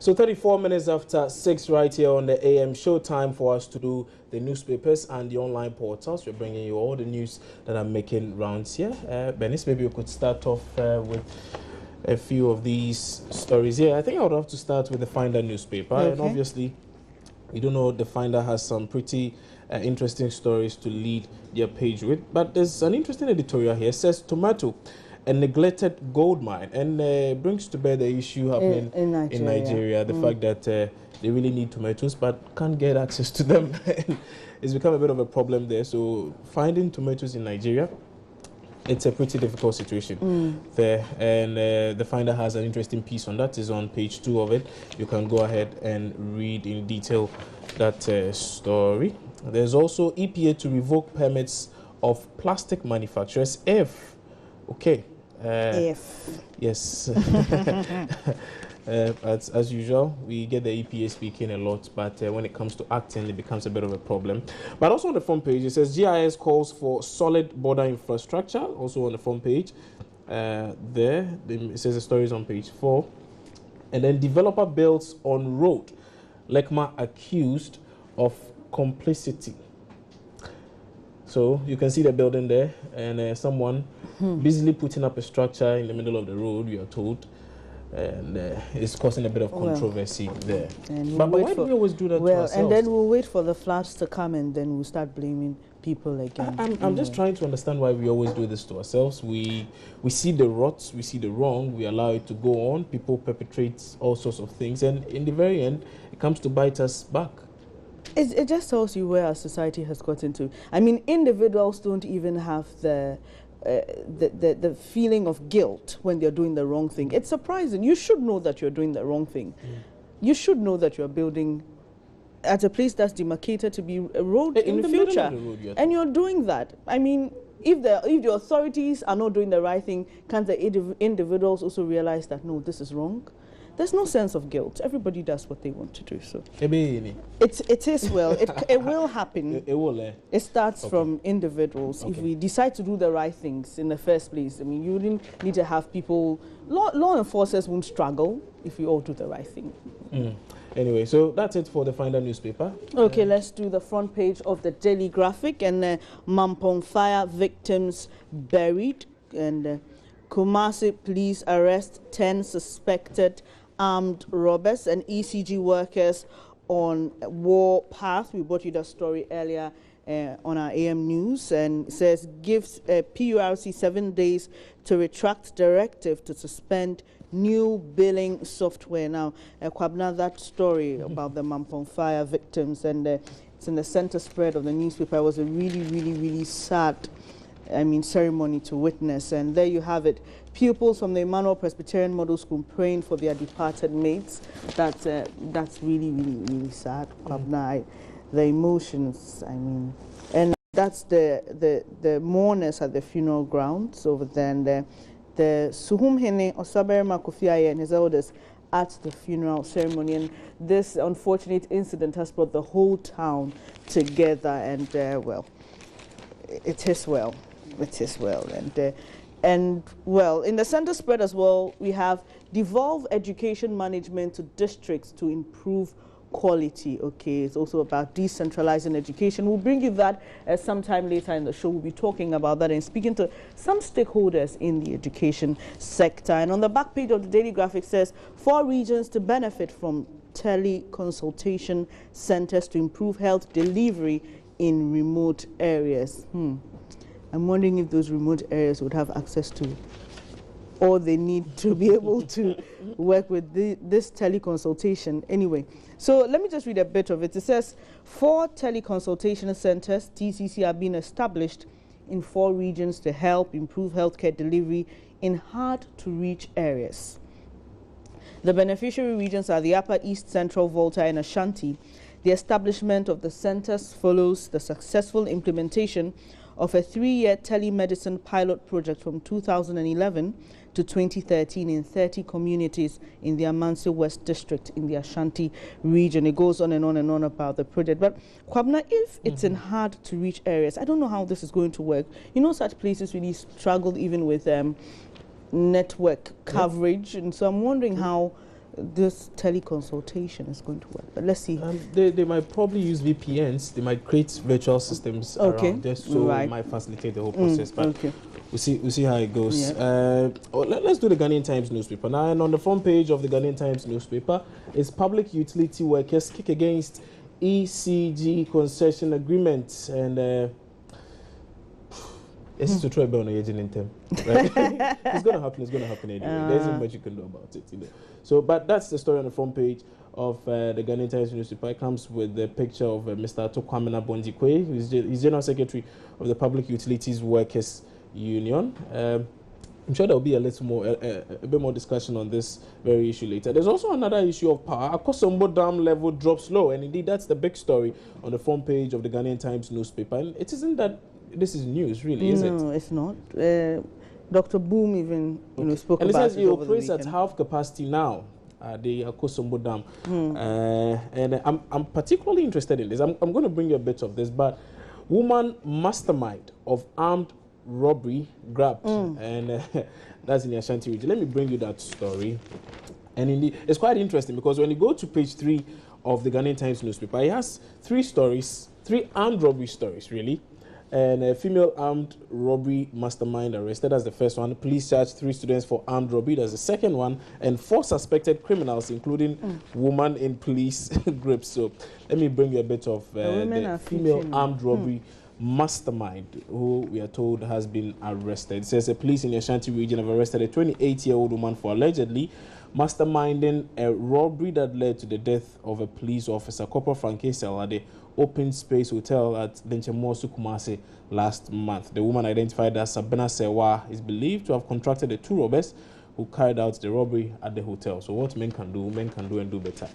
So 34 minutes after 6 right here on the AM show, time for us to do the newspapers and the online portals. We're bringing you all the news that are making rounds here. Bernice, maybe you could start off with a few of these stories here. I think I would have to start with the Finder newspaper. Okay. And obviously, you don't know, the Finder has some pretty interesting stories to lead their page with. But there's an interesting editorial here. It says, Tomato, a neglected gold mine, and brings to bear the issue happening in Nigeria. The fact that they really need tomatoes but can't get access to them. It's become a bit of a problem there. So finding tomatoes in Nigeria, it's a pretty difficult situation there. And the Finder has an interesting piece on that. It's on page 2 of it. You can go ahead and read in detail that story. There's also EPA to revoke permits of plastic manufacturers if, okay. Yes. As usual, we get the EPA speaking a lot, but when it comes to acting, it becomes a bit of a problem. But also on the front page, it says GIS calls for solid border infrastructure. Also on the front page, it says the story is on page 4. And then developer builds on road. Lekma accused of complicity. So you can see the building there, and someone busily putting up a structure in the middle of the road, we are told, and it's causing a bit of controversy there. But why do we always do that to ourselves? And then we'll wait for the floods to come, and then we'll start blaming people again. I'm just trying to understand why we always do this to ourselves. We see the rots, we see the wrong, we allow it to go on. People perpetrate all sorts of things, and in the very end, it comes to bite us back. It just tells you where our society has gotten to. I mean, individuals don't even have the feeling of guilt when they're doing the wrong thing. It's surprising. You should know that you're doing the wrong thing. You should know that you're building at a place that's demarcated to be a road in the future. And you're doing that. I mean, if the authorities are not doing the right thing, can't the individuals also realize that, no, this is wrong? There's no sense of guilt. Everybody does what they want to do. So it is well. It will happen. It will. It starts from individuals. If we decide to do the right things in the first place, I mean, you wouldn't need to have people. Law enforcers won't struggle if we all do the right thing. Anyway, so that's it for the Finder newspaper. Okay, let's do the front page of the Daily Graphic. And Mampong fire victims buried, and Kumasi police arrest 10 suspected armed robbers, and ECG workers on war path. We brought you that story earlier on our AM news, and it says gives PURC 7 days to retract directive to suspend new billing software. Now, Kwabna, that story about the Mampong fire victims, and it's in the center spread of the newspaper. It was a really, really, really sad ceremony to witness. And there you have it. Pupils from the Emmanuel Presbyterian Model School praying for their departed mates. That's really, really, really sad. The emotions, and that's the mourners at the funeral grounds over there. And the Suhum Hene Osaberma Kofi Aye and his elders at the funeral ceremony. And this unfortunate incident has brought the whole town together. And it is well. It is well. And in the center spread as well, we have devolve education management to districts to improve quality. Okay, it's also about decentralizing education. We'll bring you that sometime later in the show. We'll be talking about that and speaking to some stakeholders in the education sector. And on the back page of the Daily Graphic says 4 regions to benefit from teleconsultation centers to improve health delivery in remote areas. I'm wondering if those remote areas would have access to all they need to be able to work with this teleconsultation. Anyway, so let me just read a bit of it. It says 4 teleconsultation centers, TCC, are being established in 4 regions to help improve healthcare delivery in hard-to-reach areas. The beneficiary regions are the Upper East, Central, Volta, and Ashanti. The establishment of the centers follows the successful implementation of a 3-year telemedicine pilot project from 2011 to 2013 in 30 communities in the Amansi West District in the Ashanti region. It goes on and on and on about the project. But Kwabna, if it's in hard-to-reach areas, I don't know how this is going to work. You know, such places really struggle even with network coverage, and so I'm wondering how this teleconsultation is going to work. But let's see. They might probably use VPNs. They might create virtual systems around this, so it might facilitate the whole process. But we'll see how it goes. Yeah. Let's do the Ghanaian Times newspaper now. And on the front page of the Ghanaian Times newspaper is public utility workers kick against ECG concession agreements, and it's to try on a in term, right? It's gonna happen anyway. There isn't much you can do about it, you know. So, but that's the story on the front page of the Ghanaian Times newspaper. It comes with the picture of Mr. Tokwamena Bondikwe, who's General Secretary of the Public Utilities Workers Union. I'm sure there will be a bit more discussion on this very issue later. There's also another issue of power. Akosombo Dam level drops low, and indeed that's the big story on the front page of the Ghanaian Times newspaper. And it isn't that this is news, really, is it? No, it's not. Dr. Boom even spoke and about it. And it says it operates at half capacity now. The Akosombo Dam, and I'm particularly interested in this. I'm going to bring you a bit of this, but woman mastermind of armed robbery grabbed, and that's in the Ashanti region. Let me bring you that story, and indeed it's quite interesting because when you go to page 3 of the Ghanaian Times newspaper, it has 3 armed robbery stories, really. And a female armed robbery mastermind arrested. That's the first one. Police charged 3 students for armed robbery. That's the second one. And 4 suspected criminals, including woman in police grips. So let me bring you a bit of the female armed robbery mastermind, who we are told has been arrested. It says the police in the Ashanti region have arrested a 28-year-old woman for allegedly masterminding a robbery that led to the death of a police officer, Corporal Frank at the Open Space Hotel at Denchemosu, Kumasi last month. The woman, identified as Sabina Sewa, is believed to have contracted the 2 robbers who carried out the robbery at the hotel. So what men can do and do better.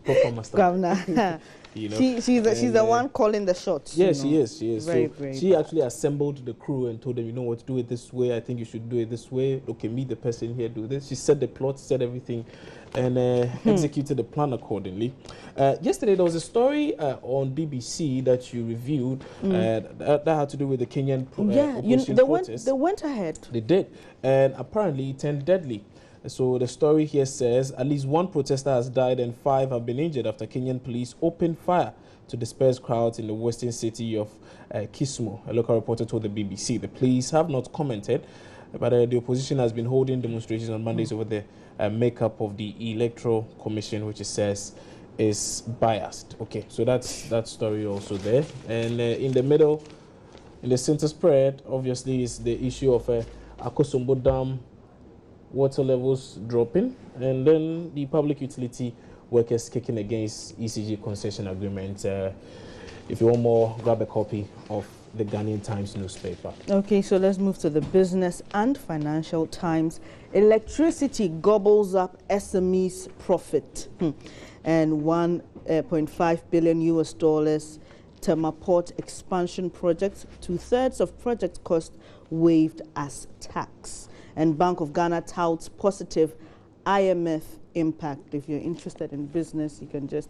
Proper mastermind. You know? She's the one calling the shots. Yes, she is. She bad. actually assembled the crew and told them, you know what, do it this way. I think you should do it this way. Okay, meet the person here, do this. She set the plot, set everything, and executed the plan accordingly. Yesterday, there was a story on BBC that you reviewed that had to do with the Kenyan protests. They went ahead. They did, and apparently it turned deadly. So the story here says at least 1 protester has died and 5 have been injured after Kenyan police opened fire to disperse crowds in the western city of Kisumu. A local reporter told the BBC. The police have not commented, but the opposition has been holding demonstrations on Mondays over the makeup of the Electoral Commission, which it says is biased. Okay, so that's that story also there. And in the middle, in the center spread, obviously, is the issue of Akosombo Dam water levels dropping, and then the public utility workers kicking against ECG concession agreement. If you want more, grab a copy of the Ghanaian Times newspaper. Okay, so let's move to the Business and Financial Times. Electricity gobbles up SMEs' profit, and $1.5 billion Tema Port expansion project, 2/3 of project cost waived as tax. And Bank of Ghana touts positive IMF impact. If you're interested in business, you can just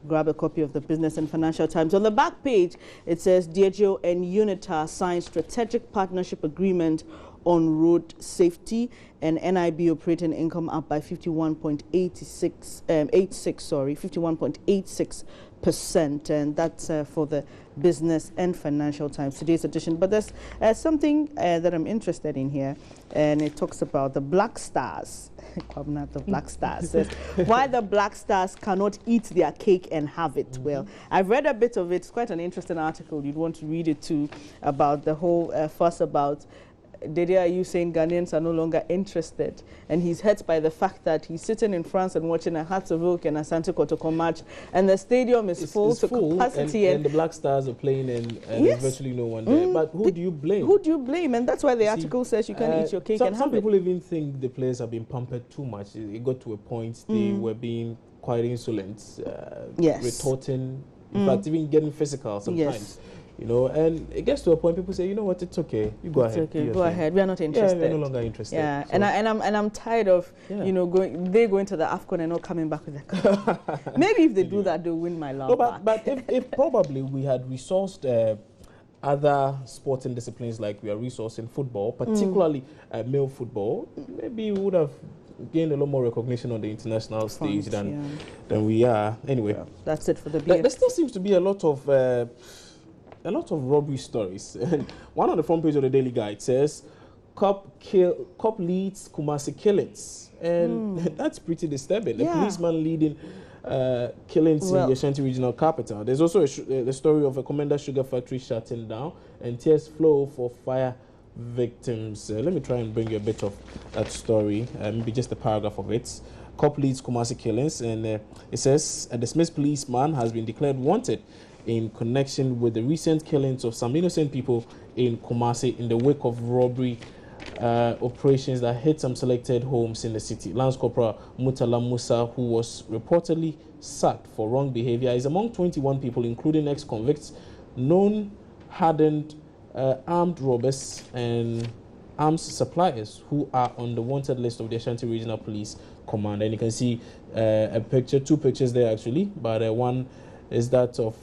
grab a copy of the Business and Financial Times. On the back page, it says Diageo and UNITA signed strategic partnership agreement on road safety, and NIB operating income up by 51.86%, and that's for the Business and Financial Times, today's edition. But there's something that I'm interested in here, and it talks about the Black Stars. The Black Stars says why the Black Stars cannot eat their cake and have it. Well, I've read a bit of it. It's quite an interesting article. You'd want to read it too, about the whole fuss about Dede Ayew saying Ghanaians are no longer interested, and he's hurt by the fact that he's sitting in France and watching a Hearts of Oak and Asante Kotoko match, and the stadium is full to capacity, and the Black Stars are playing, and there's virtually no one there. But who do you blame? Who do you blame? And that's why the article says you can't eat your cake and have it. Some people even think the players have been pampered too much. It got to a point they were being quite insolent, retorting, in fact, even getting physical sometimes. Yes. You know, and it gets to a point people say, you know what, it's okay. You go ahead. Okay, go ahead. We are not interested. Yeah, we're no longer interested. Yeah, so. and I'm tired of going to the AFCON and not coming back with a cup. Maybe if they do that, they'll win my love. No, but if probably we had resourced other sporting disciplines like we are resourcing football, particularly male football, maybe we would have gained a lot more recognition on the international stage Front, than we are. Anyway, that's it for the there still seems to be a lot of robbery stories. And one on the front page of the Daily Guide says, Cop leads Kumasi killings. And that's pretty disturbing. The policeman leading killings in the Ashanti regional capital. There's also the story of a Commander Sugar factory shutting down and tears flow for fire victims. Let me try and bring you a bit of that story, maybe just a paragraph of it. Cop leads Kumasi killings, and it says a dismissed policeman has been declared wanted in connection with the recent killings of some innocent people in Kumasi in the wake of robbery operations that hit some selected homes in the city. Lance Corporal Mutala Musa, who was reportedly sacked for wrong behavior, is among 21 people, including ex-convicts, known hardened armed robbers and arms suppliers who are on the wanted list of the Ashanti Regional Police Command. And you can see two pictures there actually, but one is that of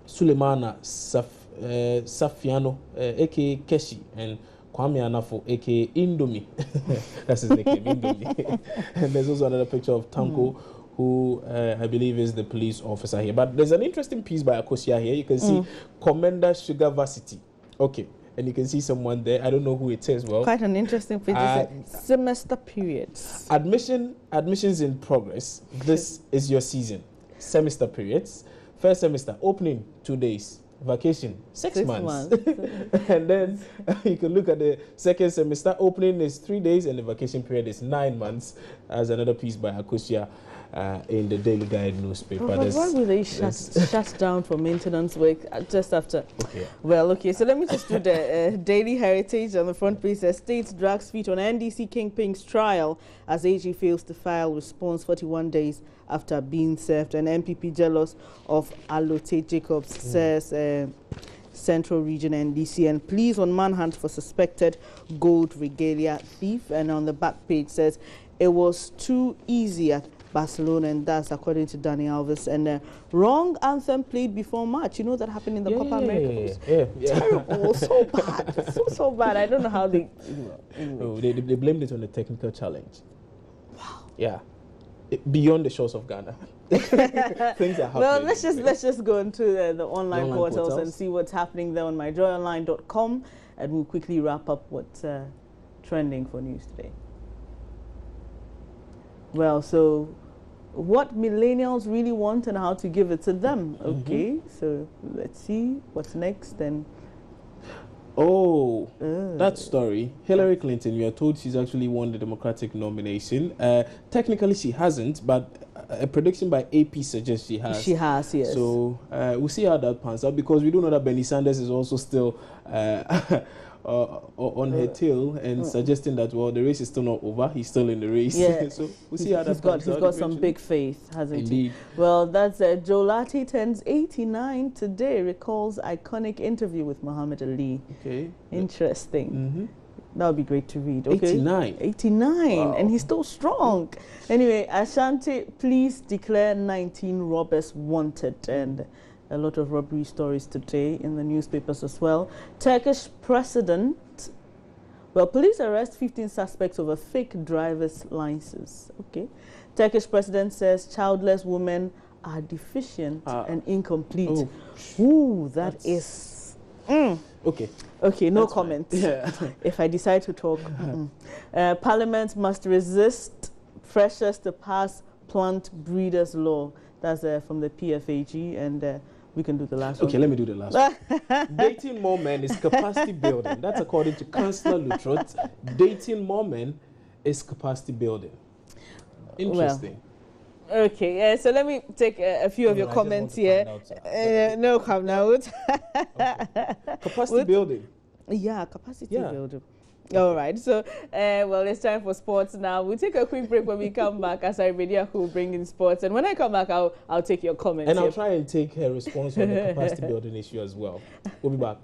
Sulemana Safiano, aka Keshi, and Kwame Anafo, aka Indomie. That's his nickname, Indomie. And there's also another picture of Tanko, who I believe is the police officer here. But there's an interesting piece by Akosia here. You can see Commander Sugar Varsity. Okay. And you can see someone there. I don't know who it is. Well, quite an interesting page. Semester periods. Admissions in progress. This is your season. Semester periods. First semester opening 2 days. Vacation 6 months. And then you can look at the second semester. Opening is 3 days and the vacation period is 9 months. As another piece by Akosia in the Daily Guide newspaper. But why will they shut down for maintenance work just after? Okay. Well, okay, so let me just do the Daily Heritage on the front page. The state drags feet on NDC Kingpin's trial as AG fails to file response 41 days after being served. And MPP jealous of Alote Jacobs, says Central Region NDC, and pleas on manhunt for suspected gold regalia thief. And on the back page says it was too easy at Barcelona, and that's according to Danny Alves. And wrong anthem played before match. You know that happened in the Copa America. Terrible, so bad, so bad. I don't know how they. They blamed it on the technical challenge. Wow. Yeah. Beyond the shores of Ghana. Things are happening. Well, let's just go into the online portals and see what's happening there on myjoyonline.com, and we'll quickly wrap up what's trending for news today. Well, so what millennials really want and how to give it to them. Okay, so let's see what's next then. Oh, that story. Hillary Clinton, we are told she's actually won the Democratic nomination. Technically, she hasn't, but a prediction by AP suggests she has. She has, yes. So we'll see how that pans out, because we do know that Bernie Sanders is also still on her tail and suggesting that, well, the race is still not over. He's still in the race. Yeah. So we'll see how that pans out. He's got some big faith, hasn't Indeed. he? Well, that's Joe Latte turns 89 today. Recalls iconic interview with Muhammad Ali. Okay. Interesting. That would be great to read. Okay. 89. Wow. And he's still strong. Anyway, Ashanti, please declare 19 robbers wanted. And a lot of robbery stories today in the newspapers as well. Turkish president. Well, police arrest 15 suspects over fake driver's license. Okay. Turkish president says childless women are deficient and incomplete. Ooh, that is... Okay. Okay, no comment. Yeah. If I decide to talk. Parliament must resist pressures to pass plant breeders law. That's from the PFAG, and we can do the last one. Okay, let me do the last one. Dating more men is capacity building. That's according to Councillor Lutrot. Dating more men is capacity building. Interesting. Well, okay, so let me take a few of your comments here. No, come now. Capacity building. Yeah, capacity building. All right, so well, it's time for sports now. We'll take a quick break. When we come back, as I will bring in sports, and when I come back, I'll take your comments. And I'll try and take her response on the capacity building issue as well. We'll be back.